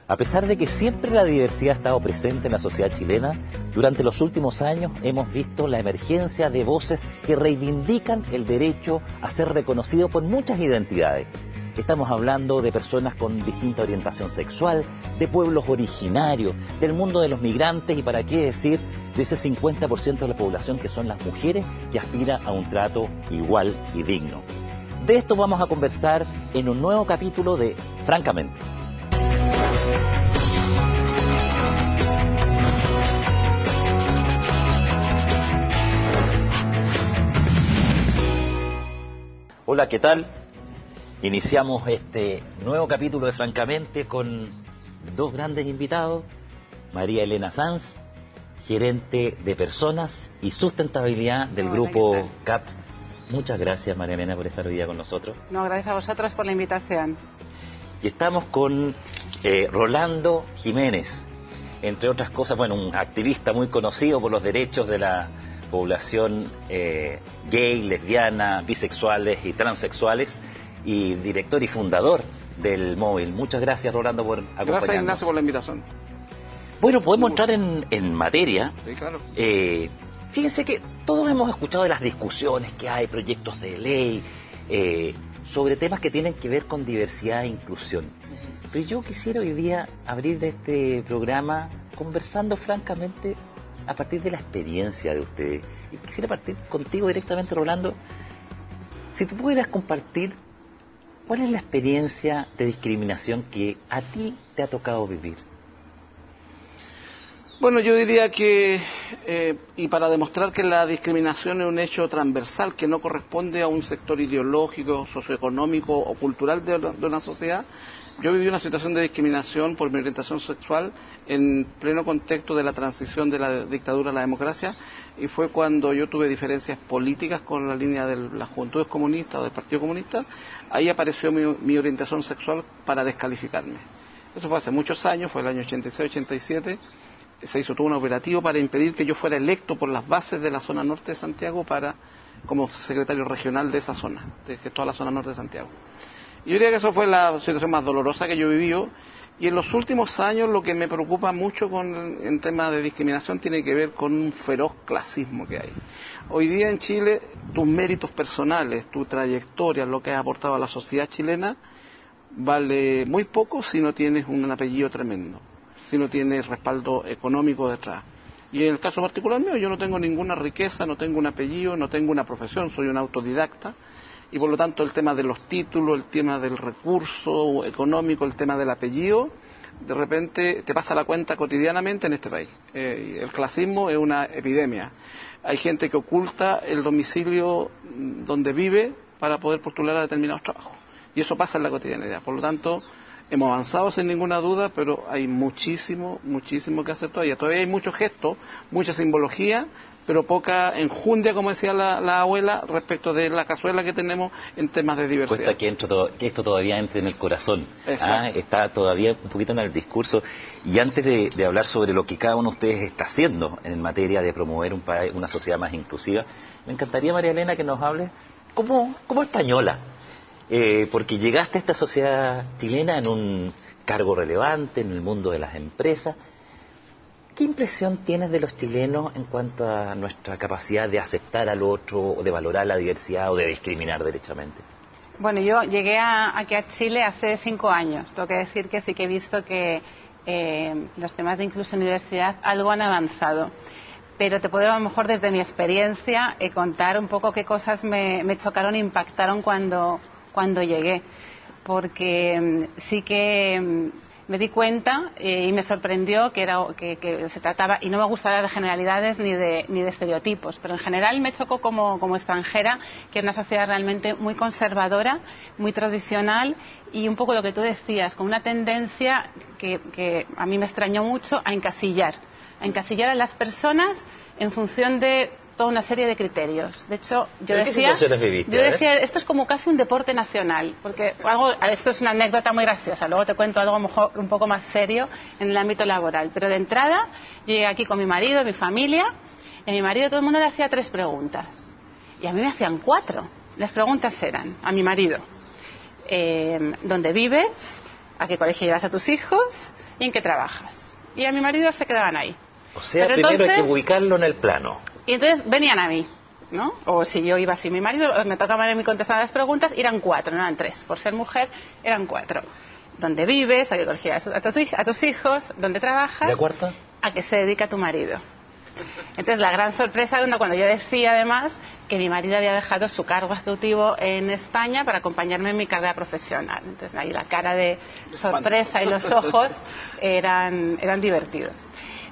A pesar de que siempre la diversidad ha estado presente en la sociedad chilena, durante los últimos años hemos visto la emergencia de voces que reivindican el derecho a ser reconocido por muchas identidades. Estamos hablando de personas con distinta orientación sexual, de pueblos originarios, del mundo de los migrantes y para qué decir de ese 50% de la población que son las mujeres que aspira a un trato igual y digno. De esto vamos a conversar en un nuevo capítulo de Francamente. Hola, ¿qué tal? Iniciamos este nuevo capítulo de Francamente con dos grandes invitados. María Elena Sanz, gerente de personas y sustentabilidad del grupo CAP. Muchas gracias, María Elena, por estar hoy día con nosotros. No, gracias a vosotros por la invitación. Y estamos con Rolando Jiménez, entre otras cosas, bueno, un activista muy conocido por los derechos de la población gay, lesbiana, bisexuales y transexuales, y director y fundador del Móvil. Muchas gracias, Rolando, por acompañarnos. Gracias, Ignacio, por la invitación. Bueno, podemos entrar en materia. Sí, claro. Fíjense que todos hemos escuchado de las discusiones que hay, proyectos de ley, sobre temas que tienen que ver con diversidad e inclusión. Pero yo quisiera hoy día abrir este programa conversando francamente a partir de la experiencia de ustedes. Y quisiera partir contigo directamente, Rolando. Si tú pudieras compartir, ¿cuál es la experiencia de discriminación que a ti te ha tocado vivir? Bueno, yo diría que, y para demostrar que la discriminación es un hecho transversal, que no corresponde a un sector ideológico, socioeconómico o cultural de una sociedad, yo viví una situación de discriminación por mi orientación sexual en pleno contexto de la transición de la dictadura a la democracia, y fue cuando yo tuve diferencias políticas con la línea de las Juventudes Comunistas o del Partido Comunista. Ahí apareció mi orientación sexual para descalificarme. Eso fue hace muchos años, fue el año 86-87, se hizo todo un operativo para impedir que yo fuera electo por las bases de la zona norte de Santiago como secretario regional de esa zona, que es toda la zona norte de Santiago. Yo diría que eso fue la situación más dolorosa que yo he vivido, y en los últimos años lo que me preocupa mucho en temas de discriminación tiene que ver con un feroz clasismo que hay. Hoy día en Chile, tus méritos personales, tu trayectoria, lo que has aportado a la sociedad chilena, vale muy poco si no tienes un apellido tremendo, si no tienes respaldo económico detrás. Y en el caso particular mío, yo no tengo ninguna riqueza, no tengo un apellido, no tengo una profesión, soy un autodidacta, y por lo tanto el tema de los títulos, el tema del recurso económico, el tema del apellido, de repente te pasa la cuenta cotidianamente en este país. El clasismo es una epidemia. Hay gente que oculta el domicilio donde vive para poder postular a determinados trabajos, y eso pasa en la cotidianidad. Por lo tanto, hemos avanzado sin ninguna duda, pero hay muchísimo que hacer todavía. Todavía hay muchos gestos, mucha simbología, pero poca enjundia, como decía la abuela, respecto de la cazuela que tenemos en temas de diversidad. Cuesta que esto todavía entre en el corazón. Está todavía un poquito en el discurso. Y antes de hablar sobre lo que cada uno de ustedes está haciendo en materia de promover una sociedad más inclusiva, me encantaría, María Elena, que nos hables como española. Porque llegaste a esta sociedad chilena en un cargo relevante en el mundo de las empresas. ¿Qué impresión tienes de los chilenos en cuanto a nuestra capacidad de aceptar al otro, o de valorar la diversidad o de discriminar derechamente? Bueno, yo llegué aquí a Chile hace 5 años. Tengo que decir que sí que he visto que los temas de inclusión y diversidad algo han avanzado. Pero te puedo a lo mejor desde mi experiencia contar un poco qué cosas me chocaron e impactaron cuando llegué. Porque sí que me di cuenta y me sorprendió que se trataba, y no me gusta hablar de generalidades ni de estereotipos, pero en general me chocó como extranjera que era una sociedad realmente muy conservadora, muy tradicional, y un poco lo que tú decías, con una tendencia que a mí me extrañó mucho, a encasillar a las personas en función de toda una serie de criterios. De hecho, yo decía, esto es como casi un deporte nacional, porque esto es una anécdota muy graciosa, luego te cuento algo a lo mejor un poco más serio en el ámbito laboral, pero de entrada yo llegué aquí con mi marido, mi familia, y a mi marido todo el mundo le hacía 3 preguntas, y a mí me hacían 4. Las preguntas eran, a mi marido, ¿dónde vives? ¿A qué colegio llevas a tus hijos? ¿y en qué trabajas? Y a mi marido se quedaban ahí. O sea, pero primero hay que ubicarlo en el plano. Y entonces venían a mí, ¿no? O si yo iba así, mi marido, me tocaba a mí contestar las preguntas, y eran 4, no eran 3. Por ser mujer, eran 4. ¿Dónde vives? ¿A qué colegio vas a tus hijos? ¿Dónde trabajas? ¿La cuarta? ¿A qué se dedica tu marido? Entonces, la gran sorpresa cuando yo decía, además, que mi marido había dejado su cargo ejecutivo en España para acompañarme en mi carrera profesional. Entonces, ahí la cara de sorpresa y los ojos eran divertidos.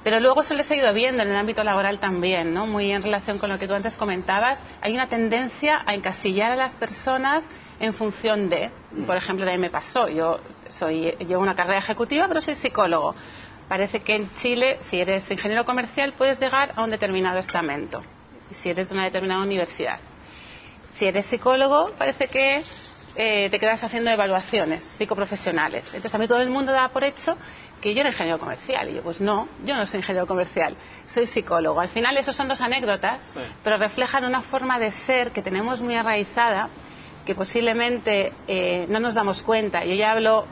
Pero luego eso lo he seguido viendo en el ámbito laboral también, ¿no? Muy en relación con lo que tú antes comentabas. Hay una tendencia a encasillar a las personas en función de, por ejemplo, de mí me pasó. Yo llevo una carrera ejecutiva, pero soy psicólogo. Parece que en Chile, si eres ingeniero comercial, puedes llegar a un determinado estamento, si eres de una determinada universidad. Si eres psicólogo, parece que te quedas haciendo evaluaciones psicoprofesionales. Entonces, a mí todo el mundo daba por hecho que yo era ingeniero comercial. Y yo, pues no, yo no soy ingeniero comercial, soy psicólogo. Al final, esos son 2 anécdotas, sí, pero reflejan una forma de ser que tenemos muy arraizada, que posiblemente no nos damos cuenta. Yo ya hablo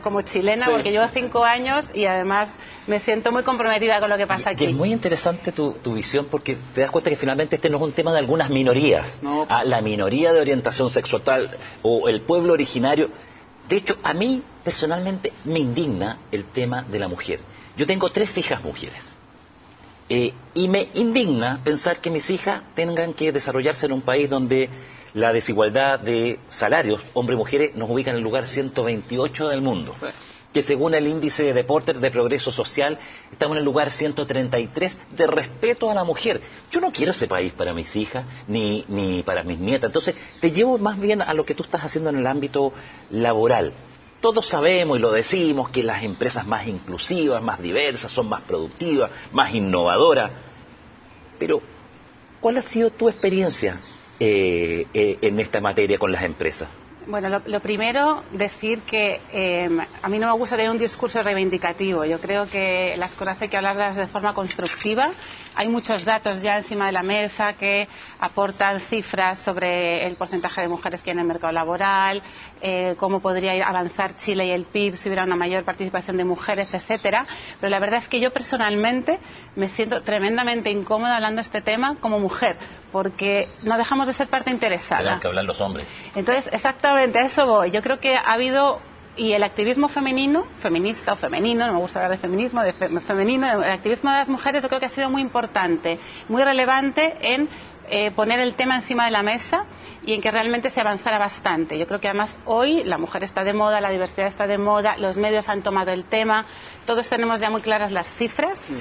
como chilena, sí, porque llevo 5 años y además me siento muy comprometida con lo que pasa aquí. Y es muy interesante tu visión, porque te das cuenta que finalmente este no es un tema de algunas minorías. No. La minoría de orientación sexual o el pueblo originario. De hecho, a mí personalmente me indigna el tema de la mujer. Yo tengo 3 hijas mujeres. Y me indigna pensar que mis hijas tengan que desarrollarse en un país donde la desigualdad de salarios, hombres y mujeres, nos ubica en el lugar 128 del mundo. Sí. Que según el índice de Porter de progreso social, estamos en el lugar 133 de respeto a la mujer. Yo no quiero ese país para mis hijas, ni para mis nietas. Entonces, te llevo más bien a lo que tú estás haciendo en el ámbito laboral. Todos sabemos y lo decimos que las empresas más inclusivas, más diversas, son más productivas, más innovadoras. Pero, ¿cuál ha sido tu experiencia en esta materia con las empresas? Bueno, lo primero, decir que a mí no me gusta tener un discurso reivindicativo. Yo creo que las cosas hay que hablarlas de forma constructiva. Hay muchos datos ya encima de la mesa que aportan cifras sobre el porcentaje de mujeres que hay en el mercado laboral, cómo podría avanzar Chile y el PIB si hubiera una mayor participación de mujeres, etcétera. Pero la verdad es que yo personalmente me siento tremendamente incómoda hablando de este tema como mujer, porque no dejamos de ser parte interesada. Tienen que hablar los hombres. Entonces, exactamente, a eso voy. Yo creo que ha habido, y el activismo femenino, feminista o femenino, no me gusta hablar de feminismo, de femenino, el activismo de las mujeres yo creo que ha sido muy importante, muy relevante en poner el tema encima de la mesa y en que realmente se avanzara bastante. Yo creo que además hoy la mujer está de moda, la diversidad está de moda, los medios han tomado el tema, todos tenemos ya muy claras las cifras. Sí.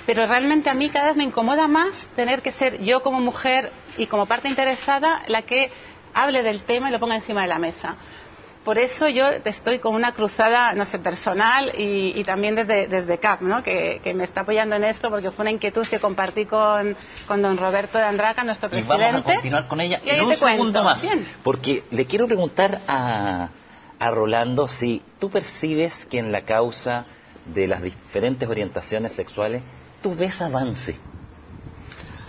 Pero realmente a mí cada vez me incomoda más tener que ser yo como mujer y como parte interesada la que hable del tema y lo ponga encima de la mesa. Por eso yo estoy con una cruzada, no sé, personal y también desde CAP, ¿no? que me está apoyando en esto, porque fue una inquietud que compartí con don Roberto de Andraca, nuestro presidente. Y vamos a continuar con ella en un segundo más. Bien. Porque le quiero preguntar a Rolando si tú percibes que en la causa de las diferentes orientaciones sexuales tú ves avance.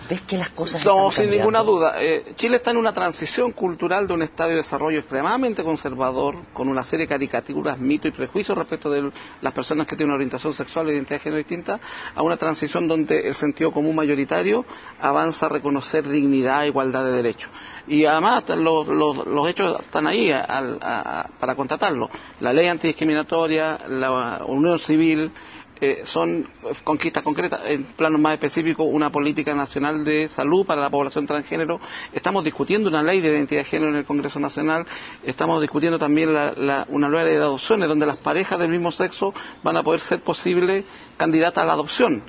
¿Ves que las cosas están cambiando? Sin ninguna duda. Chile está en una transición cultural de un estadio de desarrollo extremadamente conservador, con una serie de caricaturas, mitos y prejuicios respecto de las personas que tienen una orientación sexual e identidad de género distinta, a una transición donde el sentido común mayoritario avanza a reconocer dignidad e igualdad de derechos. Y además los hechos están ahí para constatarlo. La ley antidiscriminatoria, la unión civil, son conquistas concretas. En planos más específicos, una política nacional de salud para la población transgénero. Estamos discutiendo una ley de identidad de género en el Congreso Nacional. Estamos discutiendo también una nueva ley de adopciones, donde las parejas del mismo sexo van a poder ser posibles candidatas a la adopción.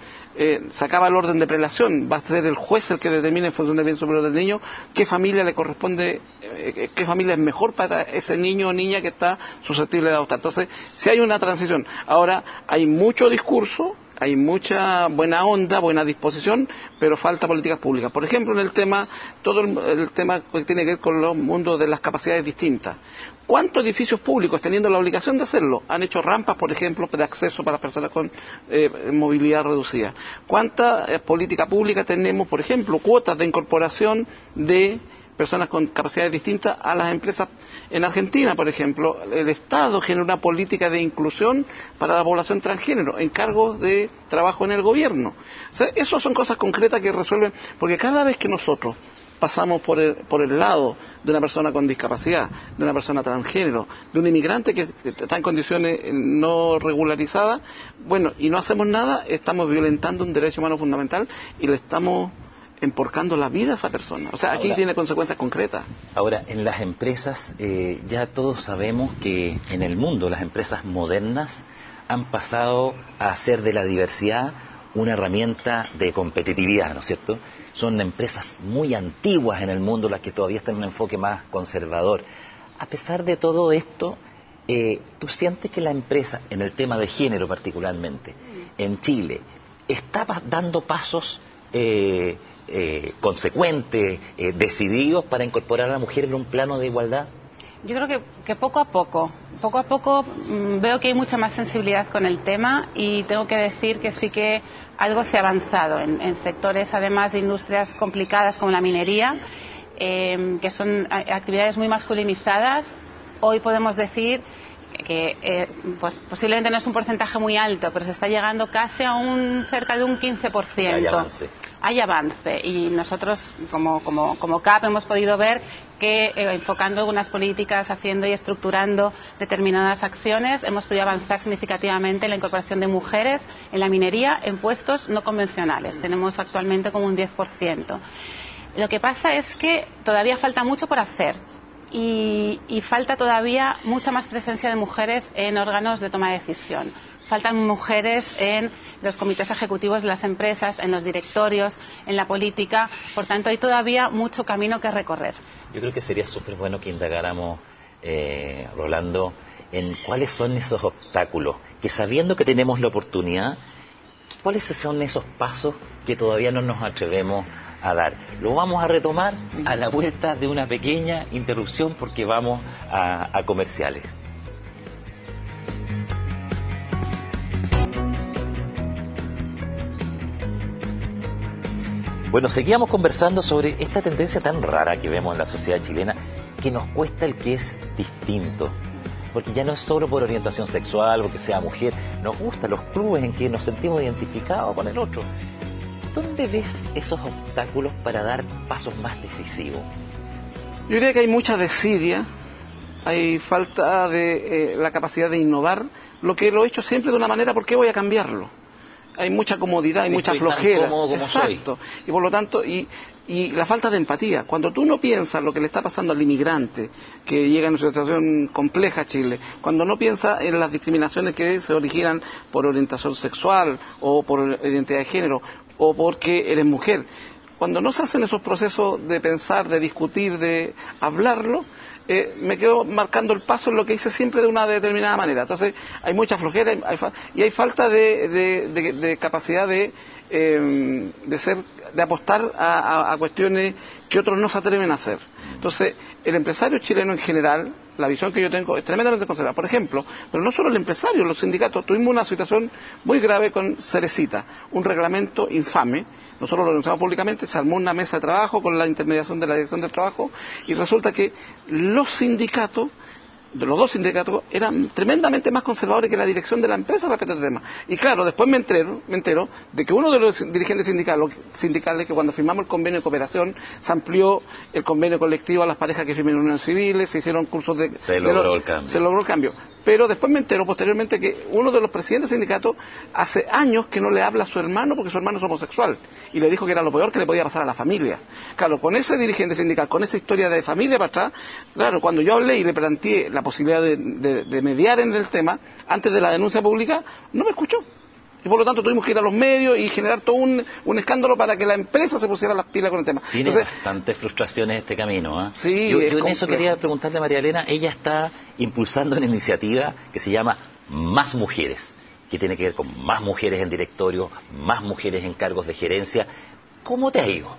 Se acaba el orden de prelación, va a ser el juez el que determine en función del bien superior del niño qué familia le corresponde, qué familia es mejor para ese niño o niña que está susceptible de adoptar. Entonces, si hay una transición. Ahora, hay mucho discurso, hay mucha buena onda, buena disposición, pero falta políticas públicas. Por ejemplo, en el tema, todo el tema que tiene que ver con los mundos de las capacidades distintas. ¿Cuántos edificios públicos, teniendo la obligación de hacerlo, han hecho rampas, por ejemplo, de acceso para personas con movilidad reducida? ¿Cuántas políticas públicas tenemos, por ejemplo, cuotas de incorporación de personas con capacidades distintas a las empresas. En Argentina, por ejemplo, el Estado genera una política de inclusión para la población transgénero en cargos de trabajo en el gobierno. O sea, eso son cosas concretas que resuelven, porque cada vez que nosotros pasamos por el lado de una persona con discapacidad, de una persona transgénero, de un inmigrante que está en condiciones no regularizadas, bueno, y no hacemos nada, estamos violentando un derecho humano fundamental y le estamos emporcando la vida a esa persona. O sea, aquí tiene consecuencias concretas. Ahora, en las empresas, ya todos sabemos que en el mundo las empresas modernas han pasado a hacer de la diversidad una herramienta de competitividad, ¿no es cierto? Son empresas muy antiguas en el mundo las que todavía están en un enfoque más conservador. A pesar de todo esto, ¿tú sientes que la empresa, en el tema de género particularmente, en Chile, está dando pasos consecuentes, decididos para incorporar a la mujer en un plano de igualdad? Yo creo que poco a poco veo que hay mucha más sensibilidad con el tema y tengo que decir que sí que algo se ha avanzado en sectores, además de industrias complicadas como la minería, que son actividades muy masculinizadas. Hoy podemos decir que pues posiblemente no es un porcentaje muy alto, pero se está llegando casi a cerca de un 15%. Hay avance y nosotros como CAP hemos podido ver que enfocando algunas políticas, haciendo y estructurando determinadas acciones, hemos podido avanzar significativamente en la incorporación de mujeres en la minería en puestos no convencionales. Tenemos actualmente como un 10%. Lo que pasa es que todavía falta mucho por hacer. Y falta todavía mucha más presencia de mujeres en órganos de toma de decisión. Faltan mujeres en los comités ejecutivos de las empresas, en los directorios, en la política. Por tanto, hay todavía mucho camino que recorrer. Yo creo que sería súper bueno que indagáramos, Rolando, en cuáles son esos obstáculos, que sabiendo que tenemos la oportunidad, ¿cuáles son esos pasos que todavía no nos atrevemos a dar? Lo vamos a retomar a la vuelta de una pequeña interrupción porque vamos a comerciales. Bueno, seguíamos conversando sobre esta tendencia tan rara que vemos en la sociedad chilena, que nos cuesta el que es distinto. Porque ya no es solo por orientación sexual o que sea mujer, nos gustan los clubes en que nos sentimos identificados con el otro. ¿Dónde ves esos obstáculos para dar pasos más decisivos? Yo diría que hay mucha desidia, hay falta de la capacidad de innovar, lo que lo he hecho siempre de una manera, ¿por qué voy a cambiarlo? Hay mucha comodidad, hay mucha flojera. Exacto. Soy. Y por lo tanto, y la falta de empatía. Cuando tú no piensas lo que le está pasando al inmigrante que llega en una situación compleja a Chile, cuando no piensas en las discriminaciones que se originan por orientación sexual o por identidad de género o porque eres mujer, cuando no se hacen esos procesos de pensar, de discutir, de hablarlo, me quedo marcando el paso en lo que hice siempre de una determinada manera. Entonces hay mucha flojera y hay falta de capacidad de apostar a cuestiones que otros no se atreven a hacer. Entonces el empresario chileno en general, la visión que yo tengo es tremendamente conservadora. Por ejemplo, pero no solo el empresario, los sindicatos, tuvimos una situación muy grave con Cerecita, un reglamento infame. Nosotros lo denunciamos públicamente, se armó una mesa de trabajo con la intermediación de la Dirección del Trabajo y resulta que los sindicatos, de los dos sindicatos, eran tremendamente más conservadores que la dirección de la empresa respecto al tema. Y claro, después me entero de que uno de los dirigentes sindicales, que cuando firmamos el convenio de cooperación, se amplió el convenio colectivo a las parejas que firmen uniones civiles, se hicieron cursos de... Se logró el cambio. Pero después me entero posteriormente que uno de los presidentes del sindicato hace años que no le habla a su hermano porque su hermano es homosexual y le dijo que era lo peor que le podía pasar a la familia. Claro, con ese dirigente sindical, con esa historia de familia para atrás, claro, cuando yo hablé y le planteé la posibilidad de mediar en el tema antes de la denuncia pública, no me escuchó. Y por lo tanto tuvimos que ir a los medios y generar todo un escándalo para que la empresa se pusiera las pilas con el tema. Tiene bastantes frustraciones este camino, ¿eh? Sí, yo en eso quería preguntarle a María Elena. Ella está impulsando una iniciativa que se llama Más Mujeres, que tiene que ver con más mujeres en directorio, más mujeres en cargos de gerencia. ¿Cómo te ha ido?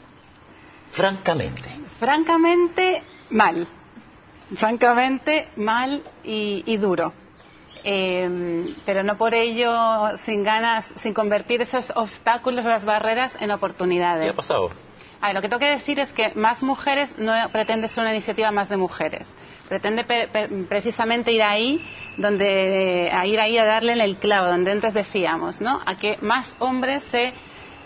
Francamente. Francamente, mal. Francamente, mal y duro. Pero no por ello sin ganas, sin convertir esos obstáculos o las barreras en oportunidades. ¿Qué ha pasado? A ver, lo que tengo que decir es que Más Mujeres no pretende ser una iniciativa más de mujeres. Pretende precisamente ir ahí a darle en el clavo, donde antes decíamos, ¿no? A que más hombres se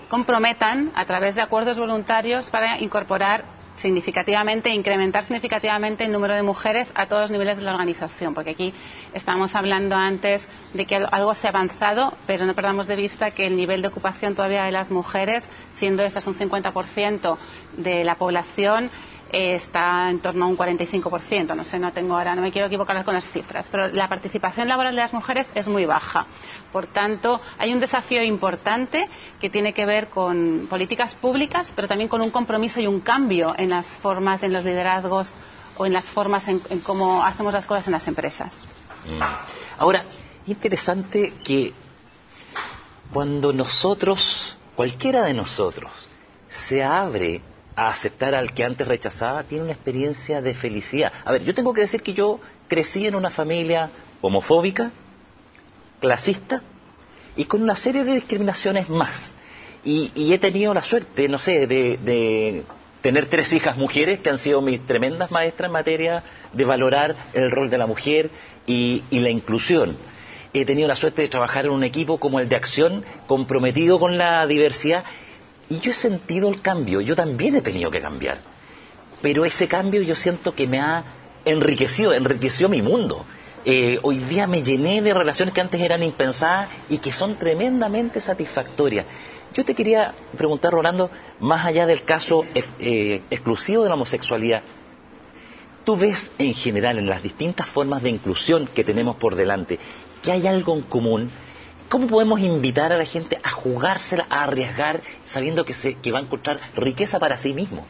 comprometan a través de acuerdos voluntarios para incorporar significativamente, incrementar significativamente el número de mujeres a todos los niveles de la organización, porque aquí estábamos hablando antes de que algo se ha avanzado, pero no perdamos de vista que el nivel de ocupación todavía de las mujeres, siendo estas un 50% de la población, está en torno a un 45%, no sé, no me quiero equivocar con las cifras, pero la participación laboral de las mujeres es muy baja. Por tanto, hay un desafío importante que tiene que ver con políticas públicas, pero también con un compromiso y un cambio en las formas, en los liderazgos o en las formas en cómo hacemos las cosas en las empresas. Ahora, interesante que cuando cualquiera de nosotros, se abre a aceptar al que antes rechazaba, tiene una experiencia de felicidad. A ver, yo tengo que decir que yo crecí en una familia homofóbica, clasista y con una serie de discriminaciones más. Y he tenido la suerte, no sé, de tener 3 hijas mujeres que han sido mis tremendas maestras en materia de valorar el rol de la mujer y la inclusión. He tenido la suerte de trabajar en un equipo como el de Acción, comprometido con la diversidad. Y yo he sentido el cambio, yo también he tenido que cambiar. Pero ese cambio yo siento que me ha enriqueció mi mundo. Hoy día me llené de relaciones que antes eran impensadas y que son tremendamente satisfactorias. Yo te quería preguntar, Rolando, más allá del caso exclusivo de la homosexualidad, ¿tú ves en general en las distintas formas de inclusión que tenemos por delante que hay algo en común? ¿Cómo podemos invitar a la gente a jugársela, a arriesgar, sabiendo que va a encontrar riqueza para sí mismo?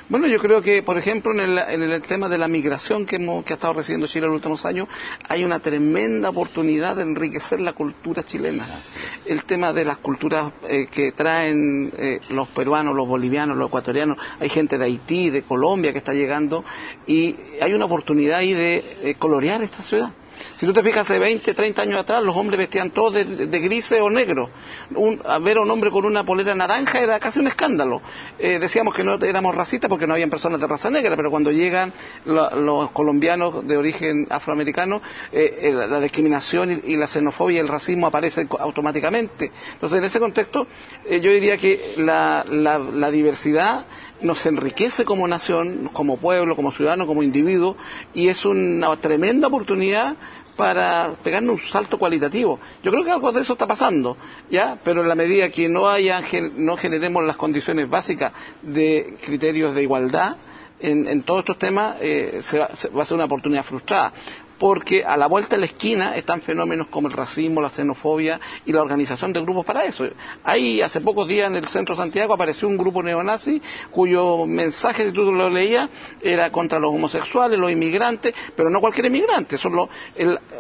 Bueno, yo creo que, por ejemplo, en el tema de la migración que ha estado recibiendo Chile en los últimos años, hay una tremenda oportunidad de enriquecer la cultura chilena. El tema de las culturas que traen los peruanos, los bolivianos, los ecuatorianos, hay gente de Haití, de Colombia que está llegando, y hay una oportunidad ahí de colorear esta ciudad. Si tú te fijas, hace 20, 30 años atrás, los hombres vestían todos de grises o negros. Ver a un hombre con una polera naranja era casi un escándalo. Decíamos que no éramos racistas porque no habían personas de raza negra, pero cuando llegan los colombianos de origen afroamericano, la discriminación y la xenofobia y el racismo aparecen automáticamente. Entonces, en ese contexto, yo diría que la diversidad nos enriquece como nación, como pueblo, como ciudadano, como individuo, y es una tremenda oportunidad para pegarnos un salto cualitativo. Yo creo que algo de eso está pasando, ¿ya? Pero en la medida que no generemos las condiciones básicas de criterios de igualdad en todos estos temas, va a ser una oportunidad frustrada. Porque a la vuelta de la esquina están fenómenos como el racismo, la xenofobia y la organización de grupos para eso. Ahí, hace pocos días en el centro de Santiago apareció un grupo neonazi cuyo mensaje, si tú lo leías, era contra los homosexuales, los inmigrantes, pero no cualquier inmigrante.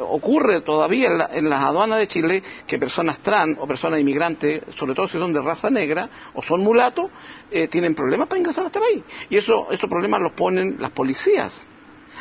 Ocurre todavía en las aduanas de Chile que personas trans o personas inmigrantes, sobre todo si son de raza negra o son mulatos, tienen problemas para ingresar a este país. Y esos problemas los ponen las policías.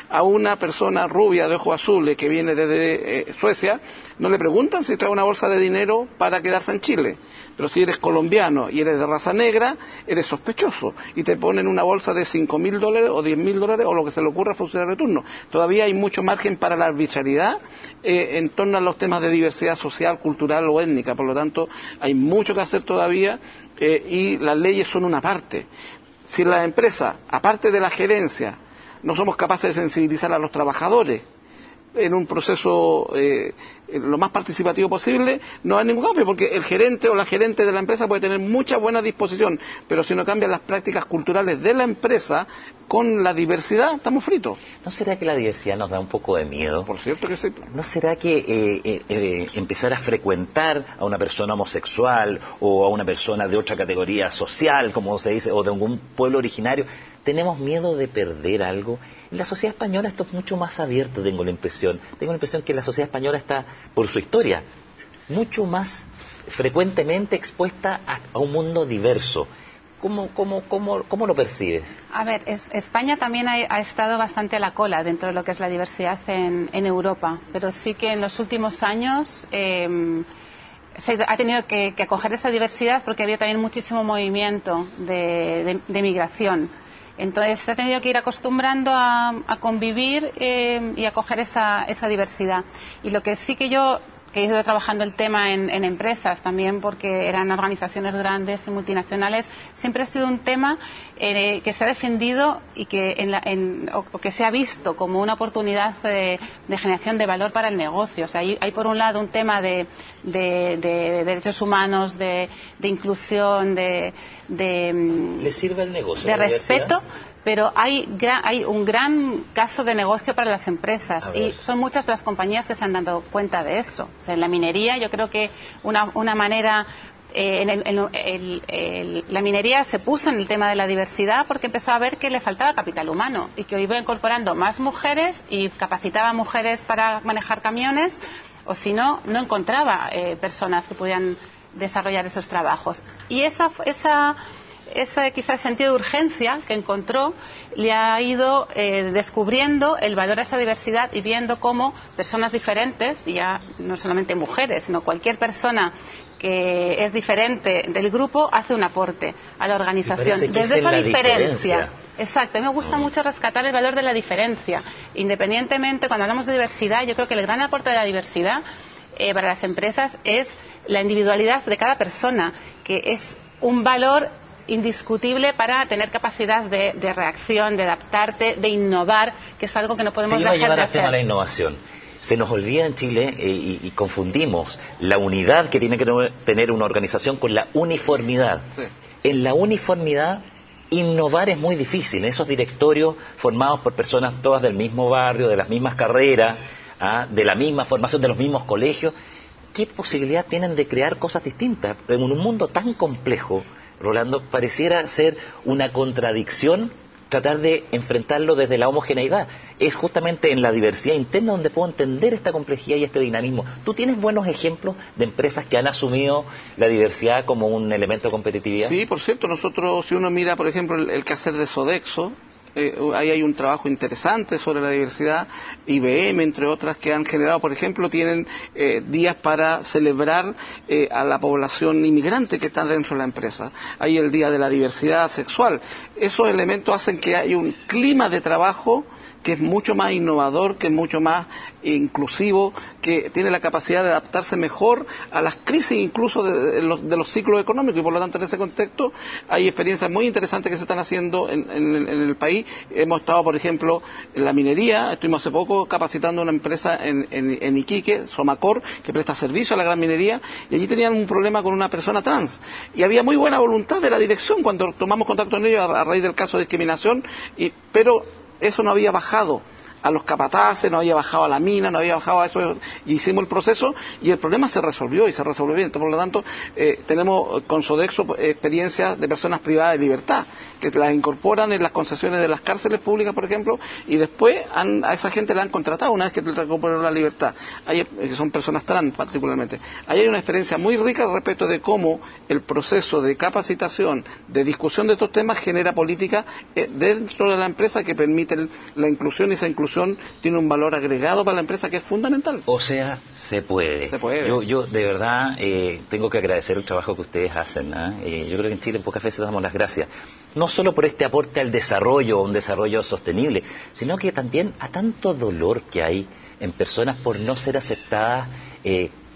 A una persona rubia de ojos azules que viene desde Suecia, no le preguntan si trae una bolsa de dinero para quedarse en Chile. Pero si eres colombiano y eres de raza negra, eres sospechoso. Y te ponen una bolsa de $5.000 o $10.000 o lo que se le ocurra al funcionario de turno. Todavía hay mucho margen para la arbitrariedad en torno a los temas de diversidad social, cultural o étnica. Por lo tanto, hay mucho que hacer todavía y las leyes son una parte. Si la empresa, aparte de la gerencia, no somos capaces de sensibilizar a los trabajadores en un proceso lo más participativo posible, no hay ningún cambio, porque el gerente o la gerente de la empresa puede tener mucha buena disposición, pero si no cambian las prácticas culturales de la empresa con la diversidad, estamos fritos. ¿No será que la diversidad nos da un poco de miedo? Por cierto que sí. ¿No será que empezar a frecuentar a una persona homosexual o a una persona de otra categoría social, como se dice, o de algún pueblo originario, tenemos miedo de perder algo? En la sociedad española esto es mucho más abierto, tengo la impresión. Tengo la impresión que la sociedad española está, por su historia, mucho más frecuentemente expuesta a un mundo diverso. ¿Cómo lo percibes? A ver, España también ha estado bastante a la cola dentro de lo que es la diversidad en Europa, pero sí que en los últimos años se ha tenido que acoger esa diversidad porque había también muchísimo movimiento de migración. Entonces se ha tenido que ir acostumbrando a convivir y a acoger esa diversidad. Y lo que sí que yo he ido trabajando el tema en empresas también, porque eran organizaciones grandes y multinacionales, siempre ha sido un tema que se ha defendido y que, o que se ha visto como una oportunidad de generación de valor para el negocio. O sea, hay por un lado un tema de derechos humanos, de inclusión, ¿Le sirve el negocio? De respeto. Pero hay un gran caso de negocio para las empresas y son muchas las compañías que se han dado cuenta de eso. O sea, en la minería yo creo que una manera... la minería se puso en el tema de la diversidad porque empezó a ver que le faltaba capital humano y que iba incorporando más mujeres y capacitaba a mujeres para manejar camiones, o si no, no encontraba personas que pudieran desarrollar esos trabajos. Y ese quizás sentido de urgencia que encontró le ha ido descubriendo el valor a esa diversidad y viendo cómo personas diferentes, y ya no solamente mujeres, sino cualquier persona que es diferente del grupo hace un aporte a la organización. Desde esa diferencia. Exacto, a mí me gusta mucho rescatar el valor de la diferencia. Independientemente, cuando hablamos de diversidad, yo creo que el gran aporte de la diversidad para las empresas es la individualidad de cada persona, que es un valor indiscutible para tener capacidad de reacción, de adaptarte, de innovar, que es algo que no podemos dejar de hacer. Llevar al tema de la innovación. Se nos olvida en Chile y confundimos la unidad que tiene que tener una organización con la uniformidad. Sí. En la uniformidad, innovar es muy difícil. En esos directorios formados por personas todas del mismo barrio, de las mismas carreras, de la misma formación, de los mismos colegios, ¿qué posibilidad tienen de crear cosas distintas? En un mundo tan complejo, Rolando, pareciera ser una contradicción tratar de enfrentarlo desde la homogeneidad. Es justamente en la diversidad interna donde puedo entender esta complejidad y este dinamismo. ¿Tú tienes buenos ejemplos de empresas que han asumido la diversidad como un elemento de competitividad? Sí, por cierto, nosotros, si uno mira, por ejemplo, el quehacer de Sodexo, ahí hay un trabajo interesante sobre la diversidad. IBM, entre otras, que han generado, por ejemplo, tienen días para celebrar a la población inmigrante que está dentro de la empresa. Hay el Día de la Diversidad Sexual. Esos elementos hacen que haya un clima de trabajo que es mucho más innovador, que es mucho más inclusivo, que tiene la capacidad de adaptarse mejor a las crisis incluso de los ciclos económicos, y por lo tanto en ese contexto hay experiencias muy interesantes que se están haciendo en el país. Hemos estado, por ejemplo, en la minería, estuvimos hace poco capacitando una empresa en Iquique, Somacor, que presta servicio a la gran minería, y allí tenían un problema con una persona trans, y había muy buena voluntad de la dirección cuando tomamos contacto con ellos a raíz del caso de discriminación, pero eso no había bajado a los capataces, no había bajado a la mina, no había bajado a eso, y hicimos el proceso y el problema se resolvió, y se resolvió bien. Por lo tanto, tenemos con Sodexo experiencias de personas privadas de libertad, que las incorporan en las concesiones de las cárceles públicas, por ejemplo, y después a esa gente la han contratado una vez que recuperó la libertad. Que son personas trans particularmente. Ahí hay una experiencia muy rica respecto de cómo el proceso de capacitación, de discusión de estos temas, genera política dentro de la empresa que permite la inclusión, y esa inclusión tiene un valor agregado para la empresa que es fundamental. O sea, se puede. Se puede. Yo de verdad tengo que agradecer el trabajo que ustedes hacen. Yo creo que en Chile en pocas veces damos las gracias. No solo por este aporte al desarrollo, un desarrollo sostenible, sino que también a tanto dolor que hay en personas por no ser aceptadas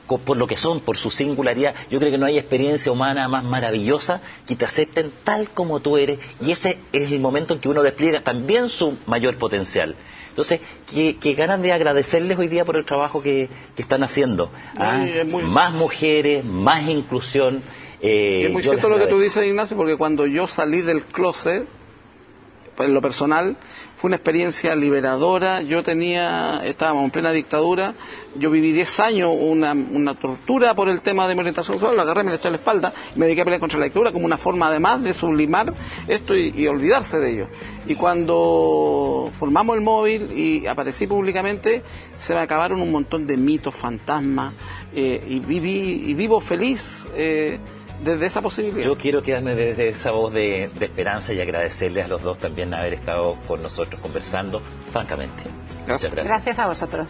por lo que son, por su singularidad. Yo creo que no hay experiencia humana más maravillosa que te acepten tal como tú eres, y ese es el momento en que uno despliega también su mayor potencial. Entonces, que ganas de agradecerles hoy día por el trabajo que están haciendo. Más mujeres, más inclusión. Es muy cierto lo que tú dices, Ignacio, porque cuando yo salí del closet, en lo personal, fue una experiencia liberadora. Estábamos en plena dictadura, yo viví 10 años una tortura por el tema de mi orientación sexual, lo agarré, me le eché a la espalda, y me dediqué a pelear contra la dictadura como una forma además de sublimar esto y olvidarse de ello. Y cuando formamos el móvil y aparecí públicamente, se me acabaron un montón de mitos, fantasmas, y vivo feliz desde esa posibilidad. Yo quiero quedarme desde esa voz de esperanza y agradecerles a los dos también haber estado con nosotros conversando, francamente. Gracias. Gracias a vosotros.